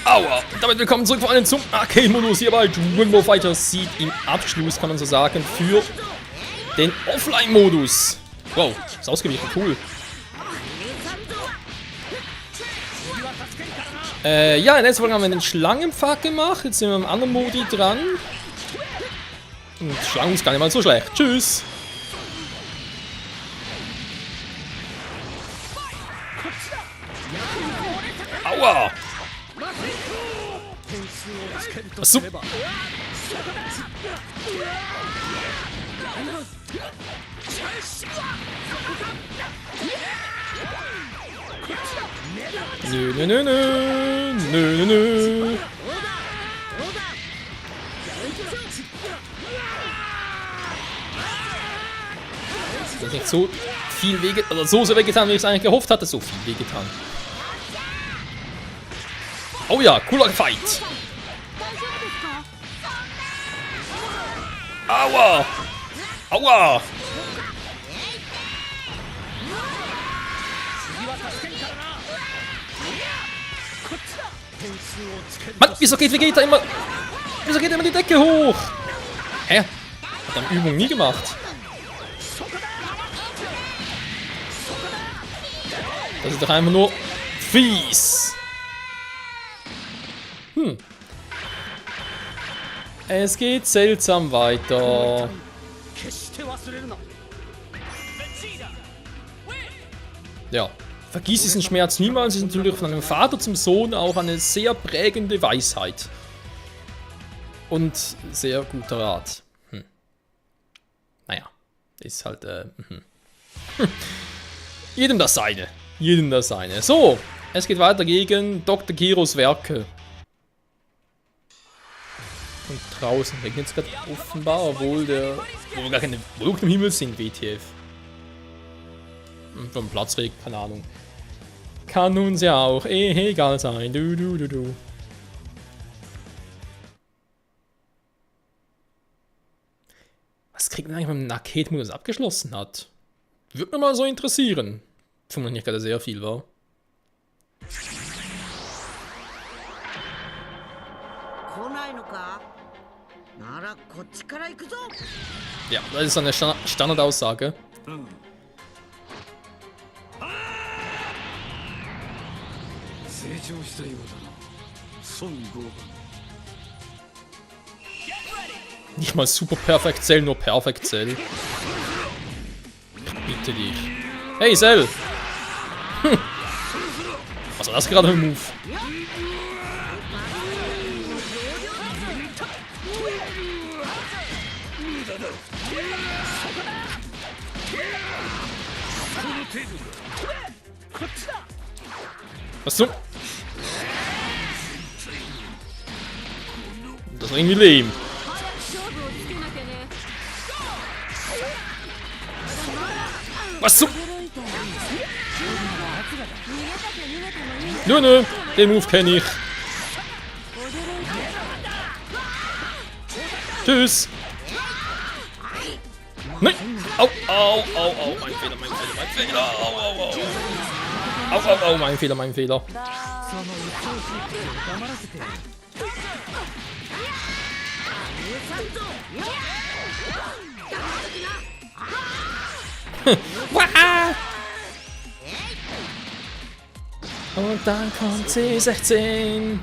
Aua! Damit willkommen zurück vor allem zum Arcade-Modus hier bei Rainbow Fighter Seed im Abschluss, kann man so sagen, für den Offline-Modus. Wow, ist ausgewichen, cool. Ja, in der letzten Folge haben wir den Schlangenpfad gemacht, jetzt sind wir im anderen Modi dran. Und Schlangen ist gar nicht mal so schlecht. Tschüss! Aua! Achso. Nö, nö, nö, nö, nö, nö. Das ist nicht so viel wehgetan, oder so wehgetan, wie ich es eigentlich gehofft hatte, so viel wehgetan. Oh ja, cooler Fight. Aua! Aua! Mann, wieso geht Vegeta immer... Wieso geht immer die Decke hoch? Hä? Hat er Übung nie gemacht. Das ist doch einfach nur fies. Es geht seltsam weiter. Ja, vergiss diesen Schmerz niemals. Ist natürlich von einem Vater zum Sohn auch eine sehr prägende Weisheit. Und sehr guter Rat. Naja, ist halt, jedem das seine. Jedem das seine. So, es geht weiter gegen Dr. Kiros Werke. Und draußen regnet es gerade offenbar, obwohl wir gar keine Wolken im Himmel sind, WTF. Und vom Platzregen, keine Ahnung. Kann uns ja auch egal sein. Du. Was kriegt man eigentlich, wenn man den Arcade-Modus abgeschlossen hat? Würde mich mal so interessieren. Vermutlich nicht gerade sehr viel, war. Ja, das ist eine Standardaussage. Nicht mal super perfekt Cell, nur perfekt Cell. Bitte dich. Hey Cell! Was war das gerade für ein Move? Was zum? Das ist irgendwie lame. Was zum? Nö, den Move kenne ich. Tschüss. Nein. Au, mein Fehler. Au, mein Fehler. Und dann kommt C16.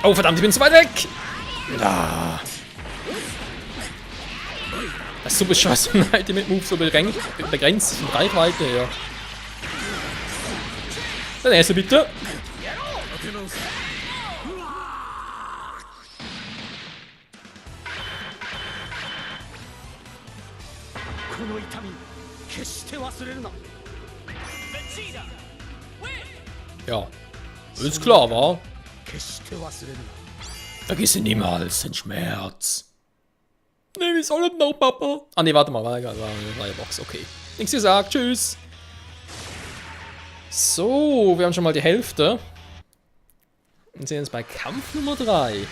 Oh verdammt, ich bin zu weit weg. Ah. Das ist so bescheuert, ein Ultimate Move so begrenzt von Reichweite her. Der nächste bitte. Ja, ist klar, wa? Vergiss niemals den Schmerz. Nee, wie soll das noch, Papa? Ah, nee, warte mal, war ja Box, okay. Nichts gesagt, tschüss. So, wir haben schon mal die Hälfte. Und sind jetzt bei Kampf Nummer 3.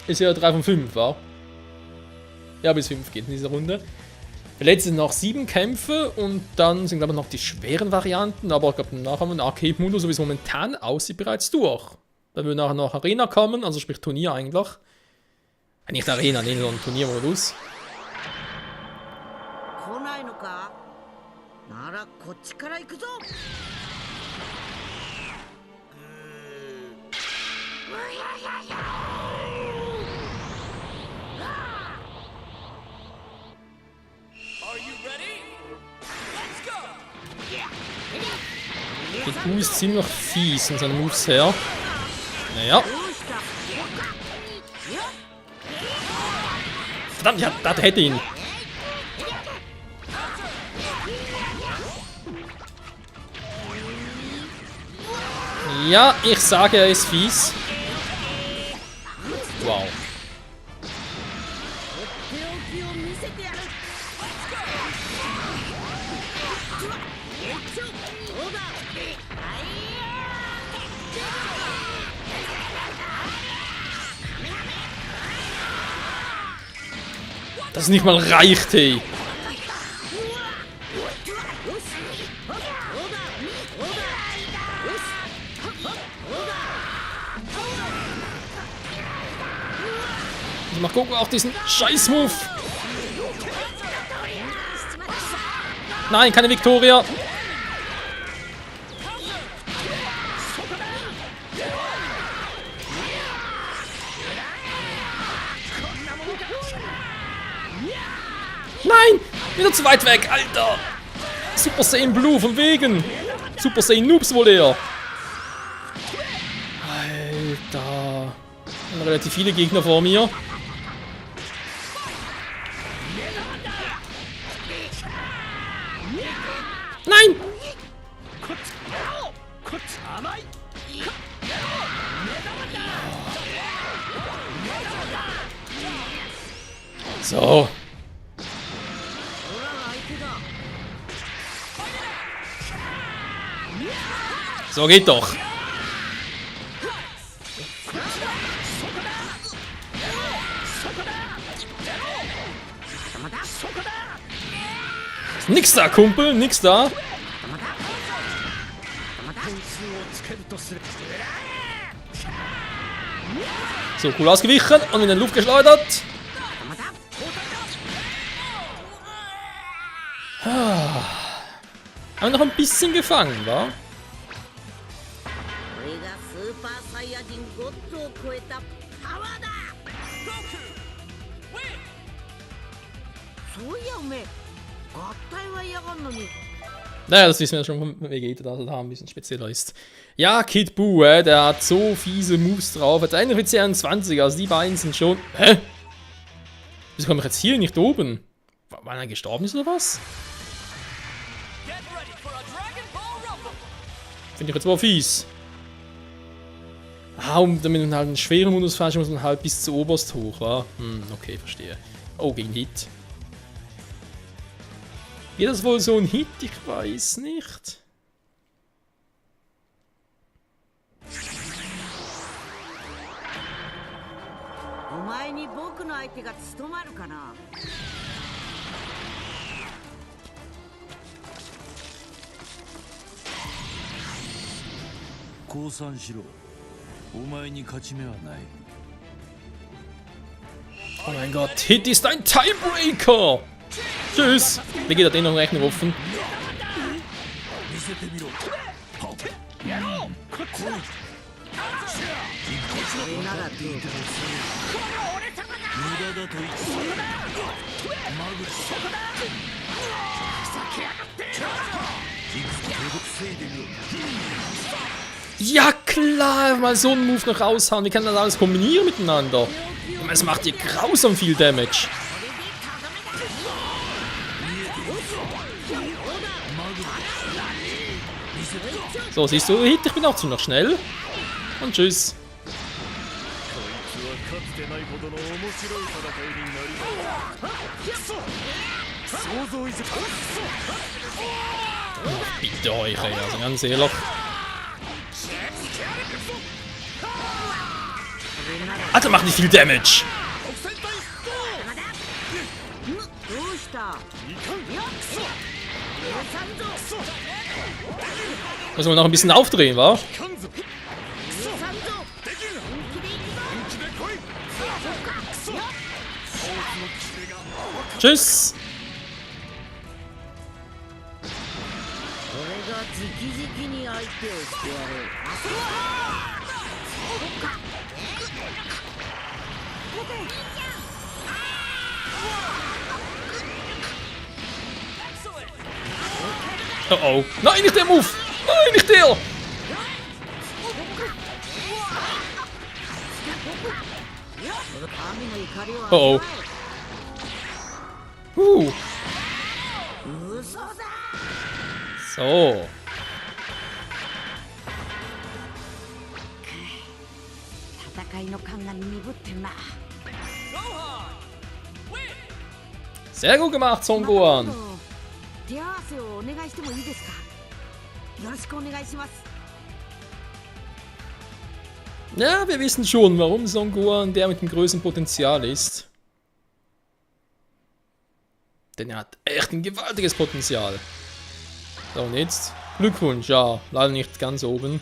Ist ja 3 von 5, wa? Ja, bis 5 geht in dieser Runde. Letztes sind noch 7 Kämpfe und dann sind, glaube ich, noch die schweren Varianten. Aber ich glaube, nachher haben wir den Arcade-Modus, so wie es momentan aussieht, bereits durch. Dann wird nachher noch Arena kommen, also sprich Turnier eigentlich. Nicht Arena, nee, sondern Turniermodus. Kid Buu ist ziemlich fies in seinen Moves her. Naja. Verdammt, ja, das hätte ihn. Ja, ich sage, er ist fies. Wow. Das nicht mal reicht, hey. Ich mach gucken auch diesen Scheiß-Move. Nein, keine Victoria. Nein! Wieder zu weit weg, Alter! Super Saiyan Blue, von wegen! Super Saiyan Noobs wohl eher! Alter! Relativ viele Gegner vor mir. Nein! So. So geht doch. Nix da, Kumpel, nix da. So, cool ausgewichen und in den Luft geschleudert. Haben noch ein bisschen gefangen, wa? Naja, das wissen wir schon von Vegeta, dass er da ein bisschen spezieller ist. Ja, Kid Buu, der hat so fiese Moves drauf. Hat einen für 20, also die beiden sind schon... Hä? Wieso komme ich jetzt hier nicht oben? Weil er gestorben ist oder was? Finde ich jetzt mal fies. Ah, und damit man halt einen schweren Modus fährt, muss man halt bis zu oberst hoch, wa? Okay, verstehe. Oh, gegen Hit. Wird das wohl so ein Hit? Ich weiß nicht. Oh mein Gott, Hit ist ein Tiebreaker! Tschüss! Wie geht er den noch Rechner offen? Ja klar, mal so einen Move noch raushauen. Wir können das alles kombinieren miteinander. Ich meine, es macht hier grausam viel Damage. So, siehst du, Hit, ich bin auch ziemlich schnell. Und tschüss. Oh, bitte euch, ey, also ganz ehrlich. Alter, macht nicht viel Damage. Müssen wir noch ein bisschen aufdrehen, wa? Tschüss! Oh oh. Nein, nicht der Move! Nein, nicht der! Oh oh. So. Sehr gut gemacht, Son Gohan. Ja, wir wissen schon, warum Son Gohan der mit dem größten Potenzial ist. Denn er hat echt ein gewaltiges Potenzial. So, und jetzt Glückwunsch, ja, leider nicht ganz oben.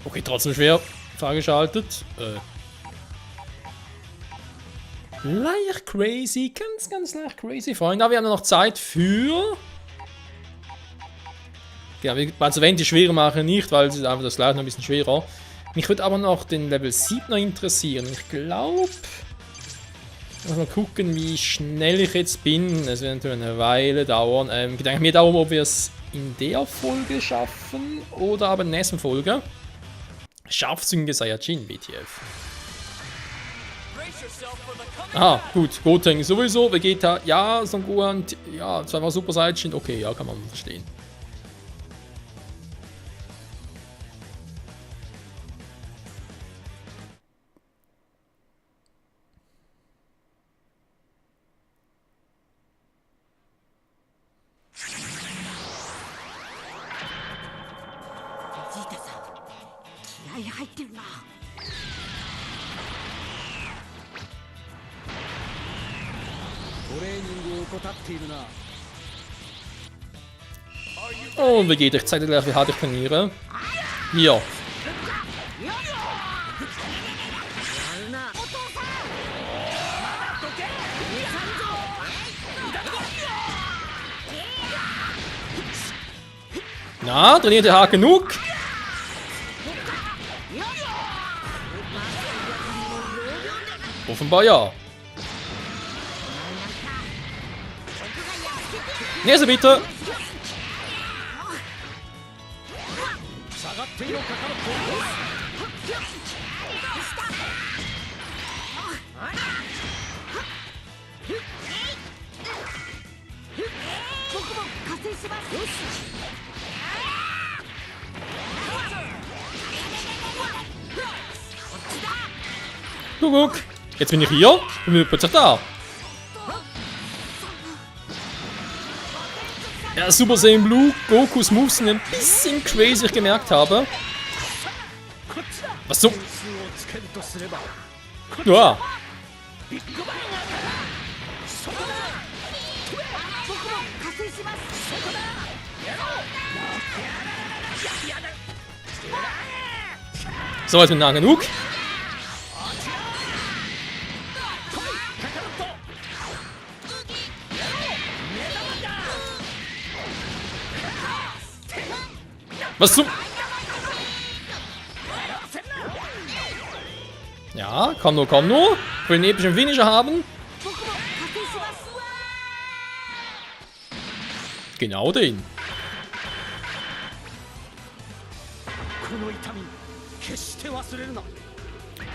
Okay, trotzdem schwer. Freigeschaltet. Leicht crazy, ganz leicht crazy, Freunde. Aber wir haben noch Zeit für... Ja, also wenn die schwerer machen nicht, weil es ist einfach das gleiche noch ein bisschen schwerer. Mich würde aber noch den Level 7 noch interessieren. Ich glaube... Mal gucken, wie schnell ich jetzt bin. Es wird natürlich eine Weile dauern. Gedanke mir darum, ob wir es in der Folge schaffen oder aber in der nächsten Folge. Scharfzüngige Saiyajin, WTF. Aha, gut. Gotenks sowieso. Vegeta, ja. Son Gohan, ja. Zwar Super Saiyajin, okay, ja, kann man verstehen. Und Vegeta, ich zeig dir gleich, wie hart ich trainiere. Hier. Na, trainiert der hart genug? Offenbar ja. Nächste bitte. Guck. Jetzt bin ich hier und bin plötzlich da. Ja, Super Saiyan Blue, Gokus Moves sind ein bisschen crazy, wie ich gemerkt habe. Was so? Ja. So, jetzt bin ich nah genug. Was zum... Ja, komm nur, komm nur. Ich will einen epischen Finisher haben. Genau den.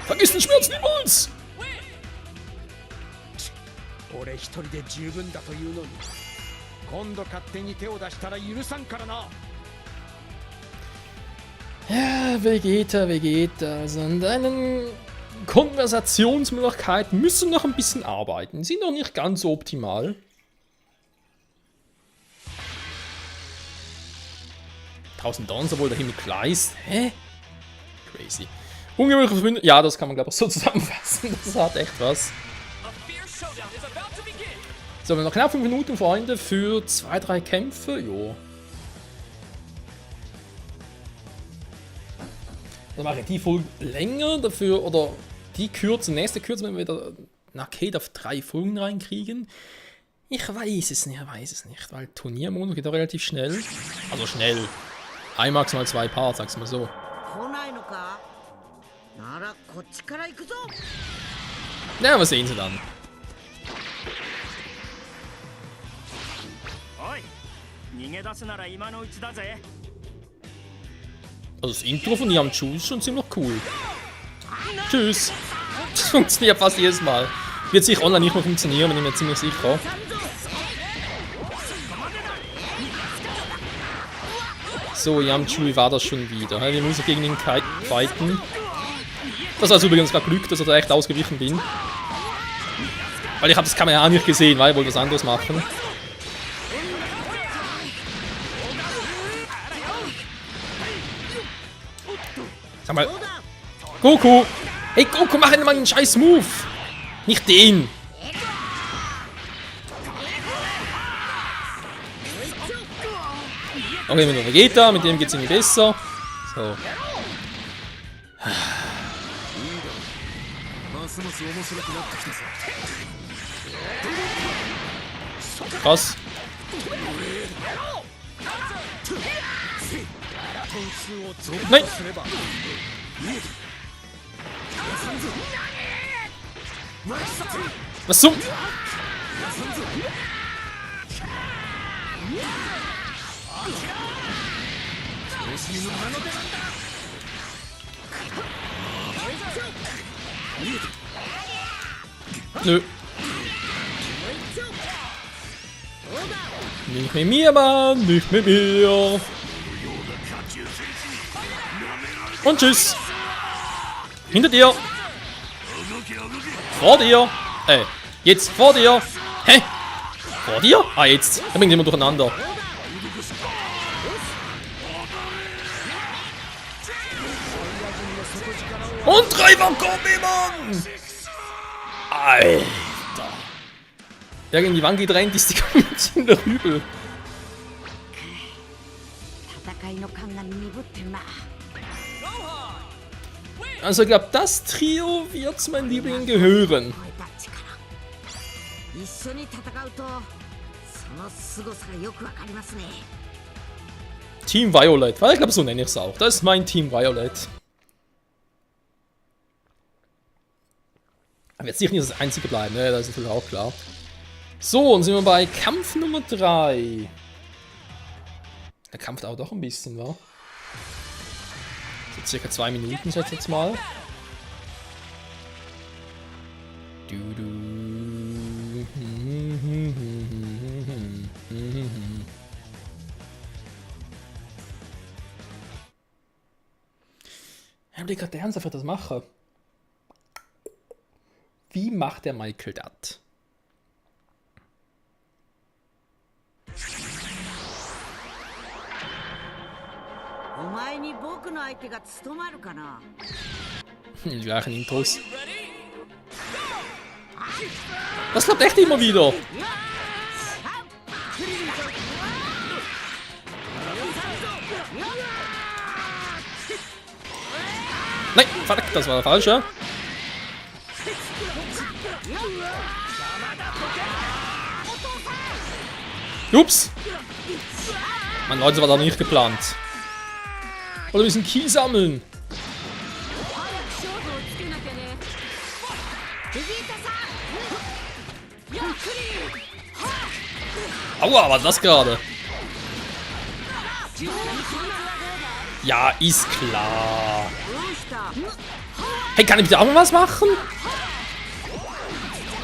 Vergiss den Schmerz niemals! Ja, Vegeta. Also an deinen Konversationsmöglichkeiten müssen noch ein bisschen arbeiten. Sind noch nicht ganz so optimal. 1000 Dons, obwohl der Himmel klar ist. Hä? Crazy. Ungewöhnlich Verbündete. Ja, das kann man, glaube ich, so zusammenfassen. Das hat echt was. So, wir haben noch knapp 5 Minuten, Freunde, für 2-3 Kämpfe. Jo. Dann mache ich die Folge länger dafür, oder die kürzer, nächste kürzer, wenn wir wieder eine Arcade auf 3 Folgen reinkriegen. Ich weiß es nicht, weil Turniermodus geht auch relativ schnell. Also schnell. Ein maximal 2 Parts, sag's mal so. Ja, wir sehen sie dann. Also das Intro von Yamchu ist schon ziemlich cool. Tschüss. Das funktioniert fast jedes Mal. Wird sich online nicht mehr funktionieren, bin ich mir ziemlich sicher. So, Yamchu war das schon wieder. Wir müssen gegen ihn fighten. Das war übrigens gerade Glück, dass ich da echt ausgewichen bin. Weil ich habe das Kamera nicht gesehen, weil ich wollte was anderes machen. Sag mal. Goku! Hey Goku, mach mal einen scheiß Move! Nicht den! Okay, mit Vegeta, mit dem geht's irgendwie besser. So. Krass. Nein! Was zum? Nö. Nicht mit mir, Mann, nicht mit mir. Und tschüss. Hinter dir. Vor dir. Jetzt vor dir. Hä? Vor dir? Ah, jetzt. Da bringt jemand durcheinander. Und Treiber-Kombi, Mann! Alter. Der gegen die Wand gedrängt ist, die Kombination der Übel. Also ich glaube, das Trio wird zu meinen Lieblingen gehören. Team Violet, weil ich glaube, so nenne ich es auch. Das ist mein Team Violet. Aber jetzt sicher nicht das einzige bleiben, ne? Das ist natürlich auch klar. So, und sind wir bei Kampf Nummer 3. Der Kampf dauert doch ein bisschen, wa? So circa 2 Minuten, sag ich jetzt mal. Ich will gerade ernsthaft das machen. Wie macht der Michael das? Die gleichen Intros. Das klappt echt immer wieder. Nein, fuck, das war der falsche. Ups. Mann, Leute, das war da nicht geplant. Oder wir müssen Ki sammeln. Aua, was ist das gerade? Ja, ist klar. Hey, kann ich bitte auch mal was machen?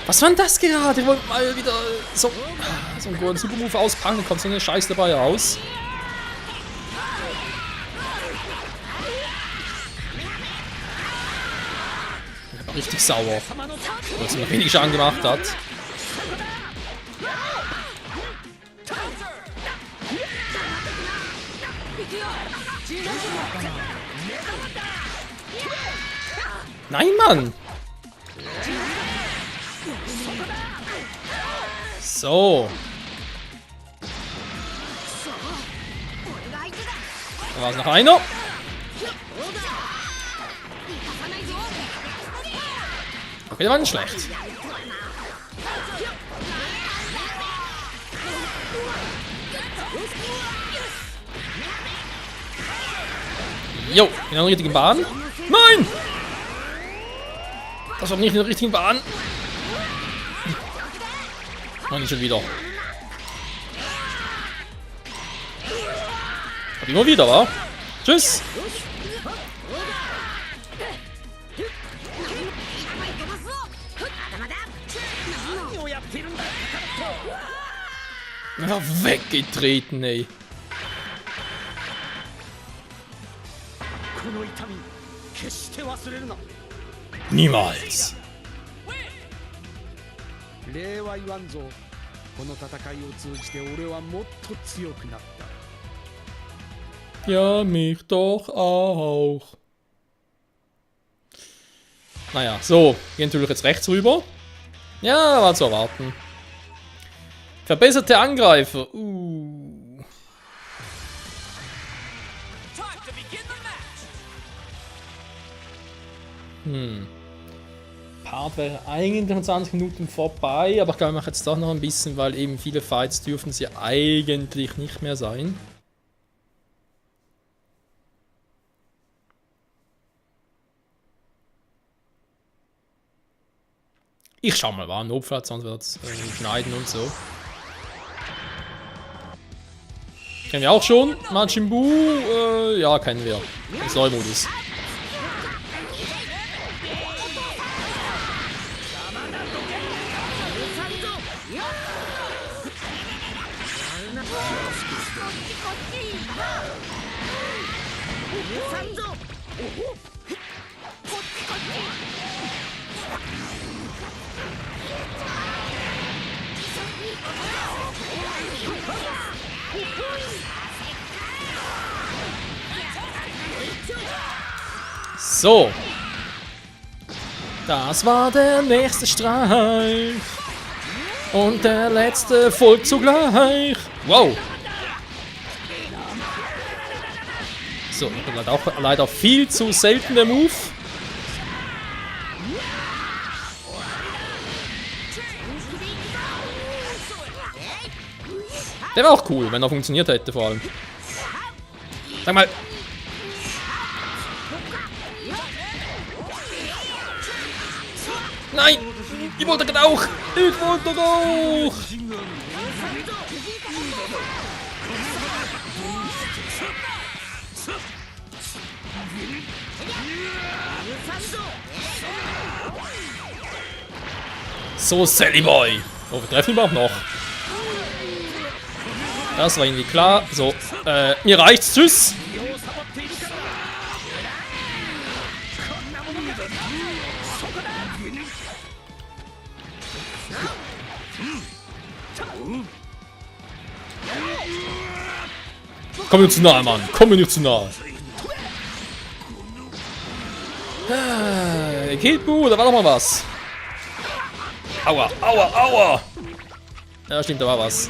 Was war denn das gerade? Ich wollte mal wieder so einen Supermove auspacken, da kommt so eine Scheiße dabei raus. Ich war richtig sauer, weil es mir wenig Schaden gemacht hat. Nein, Mann! So. Da war es noch einer. Okay, der war nicht schlecht. Jo, in der richtigen Bahn. Nein! Das war nicht in der richtigen Bahn. Nein, nicht schon wieder. Hab immer wieder, wa? Tschüss! Ja, weggetreten, ey. Niemals. Ja, mich doch auch. Naja, so. Gehen natürlich jetzt rechts rüber. Ja, war zu erwarten. Verbesserte Angreifer. Part wäre eigentlich in 20 Minuten vorbei, aber ich glaube, ich mache jetzt doch noch ein bisschen, weil eben viele Fights dürfen sie eigentlich nicht mehr sein. Ich schau mal, war ein Notfall, sonst wird es schneiden und so. Kennen wir auch schon. Majin Buu, ja, kennen wir. Das neue Modus. So. Das war der nächste Streich. Und der letzte folgt zugleich. Wow. So, leider viel zu selten der Move. Der wäre auch cool, wenn er funktioniert hätte vor allem. Sag mal. Nein! Ich wollte gerade auch! Ich wollte auch! So, Sally Boy! Oh, wir treffen ihn auch noch. Das war irgendwie klar. So, mir reicht's. Tschüss! Komm mir zu nahe, Mann. Komm mir nicht zu nahe. Kid Buu, da war doch mal was. Aua, aua, aua. Ja, stimmt, da war was.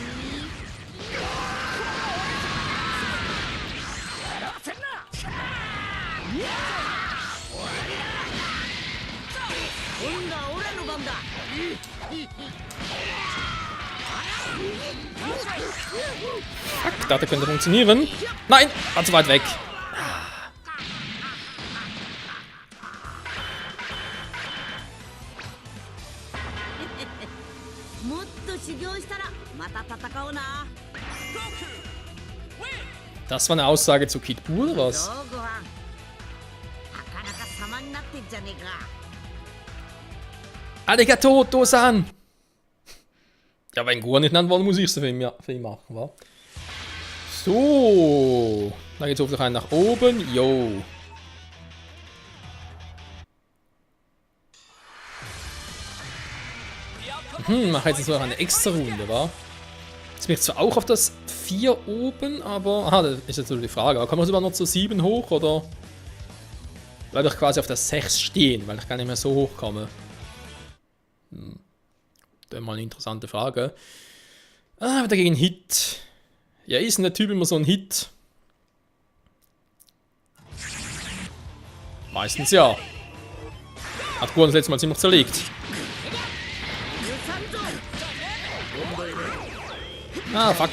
Ich dachte, könnte funktionieren. Nein, war zu weit weg. Das war eine Aussage zu Kid Buu, oder was? Arigato, Tosan! Ja, wenn Gohan nicht genannt worden, muss ich es für ihn machen, wa? So, dann geht's hoffentlich einen nach oben. Yo. Mache jetzt noch eine extra Runde, wa? Jetzt bin ich zwar auch auf das 4 oben, aber... Aha, das ist jetzt so die Frage. Aber kann man sogar noch zu 7 hoch, oder... Bleibe ich quasi auf der 6 stehen, weil ich gar nicht mehr so hoch komme. Das ist mal eine interessante Frage. Ah, wieder gegen Hit. Ja, ist denn der Typ immer so ein Hit? Meistens ja. Hat Gohan das letzte Mal ziemlich zerlegt. Ah, fuck.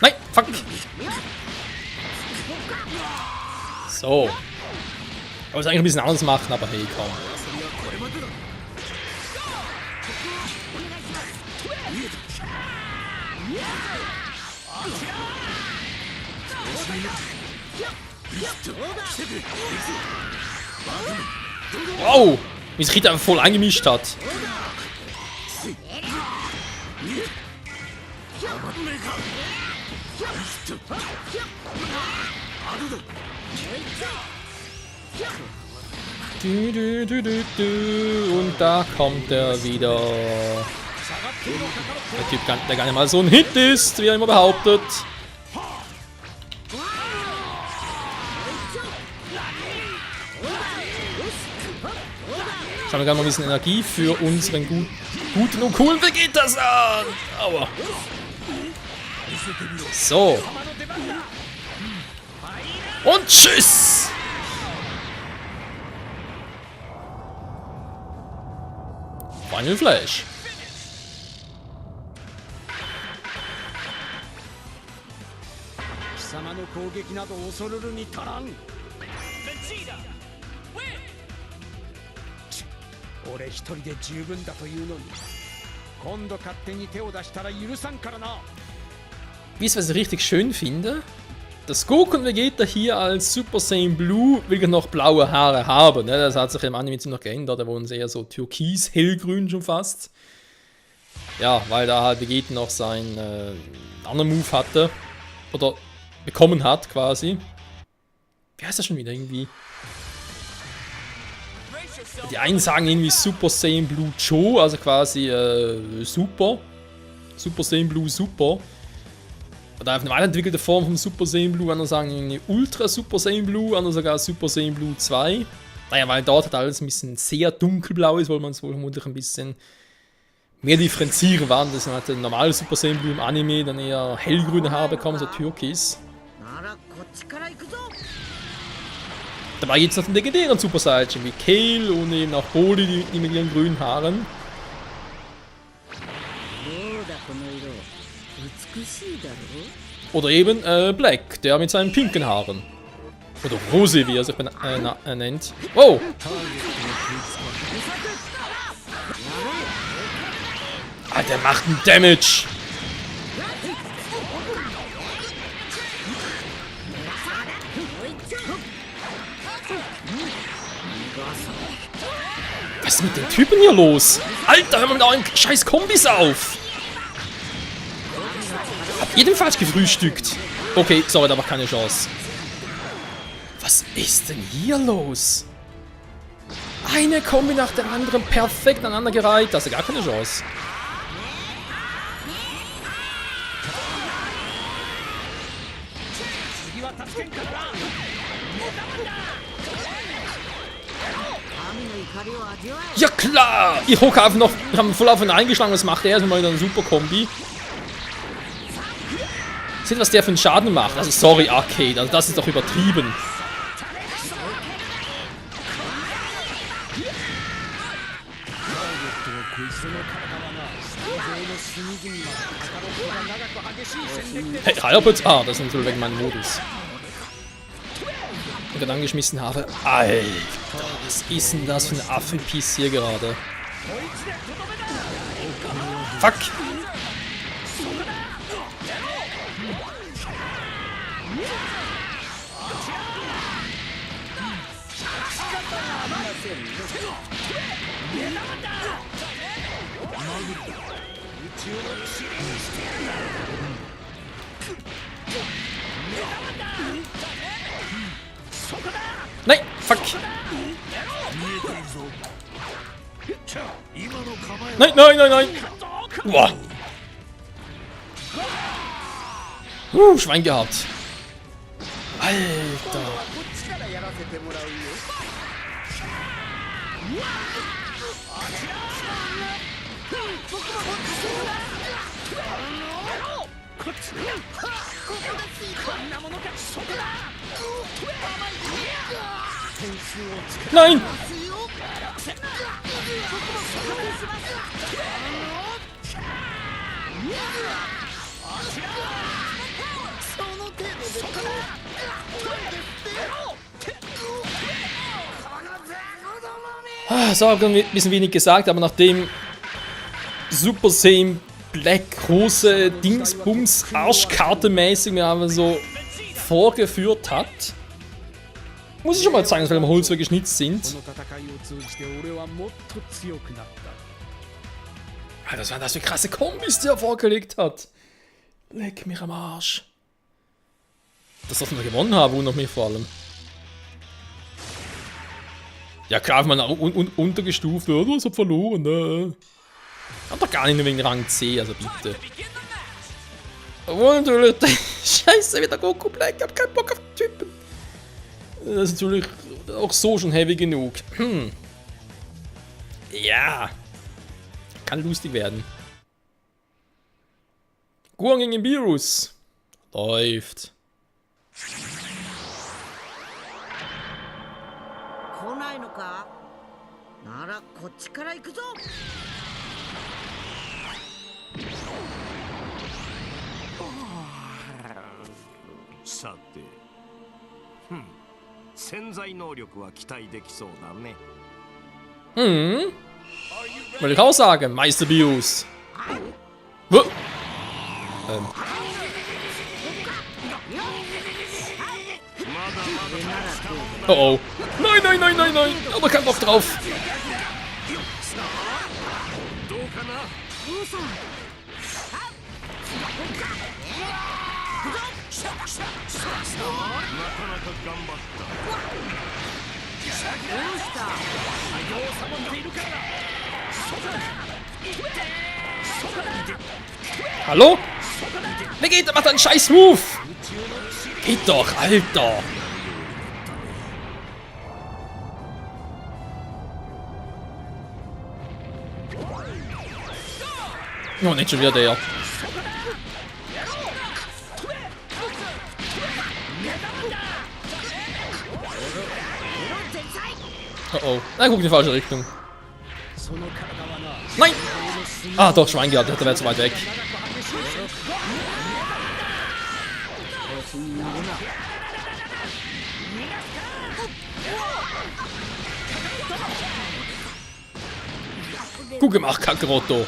Nein, fuck. So. Ich wollte es eigentlich ein bisschen anders machen, aber hey, komm. Wow! Wie sich Rita einfach voll eingemischt hat. Und da kommt er wieder. Der Typ, der gar nicht mal so ein Hit ist, wie er immer behauptet. Schauen wir gerne mal ein bisschen Energie für unseren guten und coolen Vegetas an. Aua. So. Und tschüss. Final Flash. Wisst ihr, was ich richtig schön finde? Dass Goku und Vegeta hier als Super Saiyan Blue wirklich noch blaue Haare haben. Ne? Das hat sich im Anime ziemlich noch geändert. Da wurden sie eher so türkis, hellgrün schon fast. Ja, weil da halt Vegeta noch seinen anderen Move hatte. Oder bekommen hat quasi. Wie heißt das schon wieder irgendwie? Die einen sagen irgendwie Super Saiyan Blue Joe, also quasi Super Saiyan Blue Super. Oder eine weiterentwickelte Form vom Super Saiyan Blue, andere sagen irgendwie Ultra Super Saiyan Blue, andere sogar Super Saiyan Blue 2. Naja, weil dort hat alles ein bisschen sehr dunkelblau ist, weil man es wohl vermutlich ein bisschen mehr differenzieren war. Das hat ein normales Super Saiyan Blue im Anime dann eher hellgrüne Haare bekommen, so türkis. Dabei gibt es noch den legendären Super Saiyajin wie Kale und eben auch Broly, die mit ihren grünen Haaren. Oder eben Black, der mit seinen pinken Haaren. Oder Rose, wie er sich nennt. Wow! Ah, der macht einen Damage! Was ist mit den Typen hier los? Alter, hör mal mit euren scheiß Kombis auf! Habt ihr den falsch gefrühstückt? Okay, sorry, da war keine Chance. Was ist denn hier los? Eine Kombi nach der anderen perfekt aneinandergereiht. Da hast du gar keine Chance. Ja klar! Ich hocke einfach noch, wir haben voll auf ihn eingeschlagen, was macht er? Erstmal wieder eine super Kombi. Seht, was der für einen Schaden macht. Also sorry, Arcade, also das ist doch übertrieben. Hey, Halbputz! Ah, das ist natürlich wegen meinem Modus. Und dann angeschmissen habe. Alter, was ist denn das für ein Affenpiece hier gerade? Fuck! Nein, fuck. Nein, nein, nein, nein. Boah. Schwein gehabt. Alter. Nein! So, habe ich ein bisschen wenig gesagt, aber nachdem Super Saiyan Black große Dingsbums Arschkarte-mäßig mir einfach so vorgeführt hat, muss ich schon mal zeigen, dass wir im Holz geschnitzt sind. Alter, was waren das für krasse Kombis, die er vorgelegt hat? Leck mich am Arsch. Das darf man gewonnen haben, wundert mich vor allem. Ja klar, man untergestuft, oh, du hast halt verloren, ne? Hat doch gar nicht wegen Rang C, also bitte. Obwohl natürlich, scheiße, wieder Goku Black, ich hab keinen Bock auf den Typen. Das ist natürlich auch so schon heavy genug. Ja. Kann lustig werden. Gohan gegen Beerus. Läuft. Wollte ich auch sagen, Meister Beerus. Oh oh. Nein, nein, nein, nein, nein. Aber kein Bock drauf. Hallo? Vegeta macht einen scheiß Move. Geht doch, Alter. Oh, nicht schon wieder der. Oh oh. Na, guck in die falsche Richtung. Nein! Ah, doch, Schwein gehabt, der wäre zu weit weg. Gut gemacht, Kakarotto.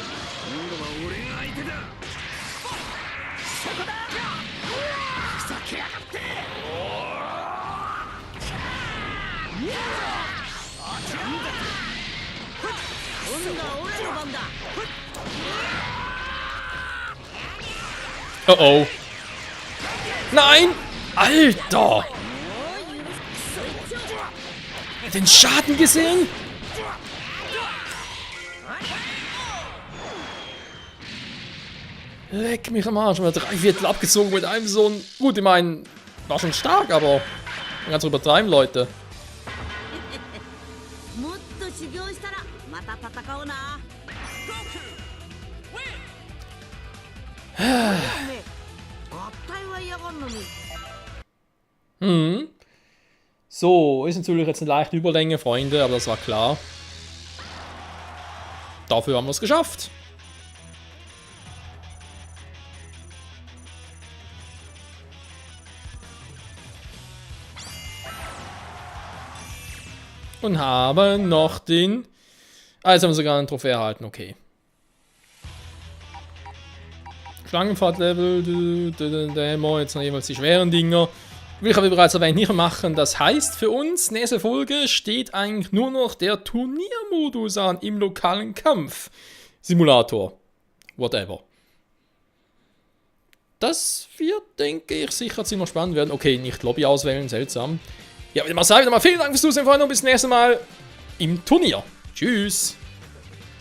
Oh oh. Nein! Alter! Den Schaden gesehen? Leck mich am Arsch. 3/4 abgezogen mit einem so ein... Gut, ich meine, war schon stark, aber... Ganz übertreiben, Leute. So, ist natürlich jetzt eine leichte Überlänge, Freunde, aber das war klar. Dafür haben wir es geschafft. Und haben noch den... Ah, jetzt haben wir sogar eine Trophäe erhalten, okay. Schlangenfahrt-Level, der haben wir jetzt noch jeweils die schweren Dinger. Will ich aber bereits erwähnt nicht machen. Das heißt für uns, nächste Folge steht eigentlich nur noch der Turniermodus an im lokalen Kampf. Simulator. Whatever. Das wird, denke ich, sicher ziemlich spannend werden. Okay, nicht Lobby auswählen, seltsam. Ja, wieder mal sagen, vielen Dank fürs Zusehen, Freunde, und bis zum nächsten Mal im Turnier. Tschüss.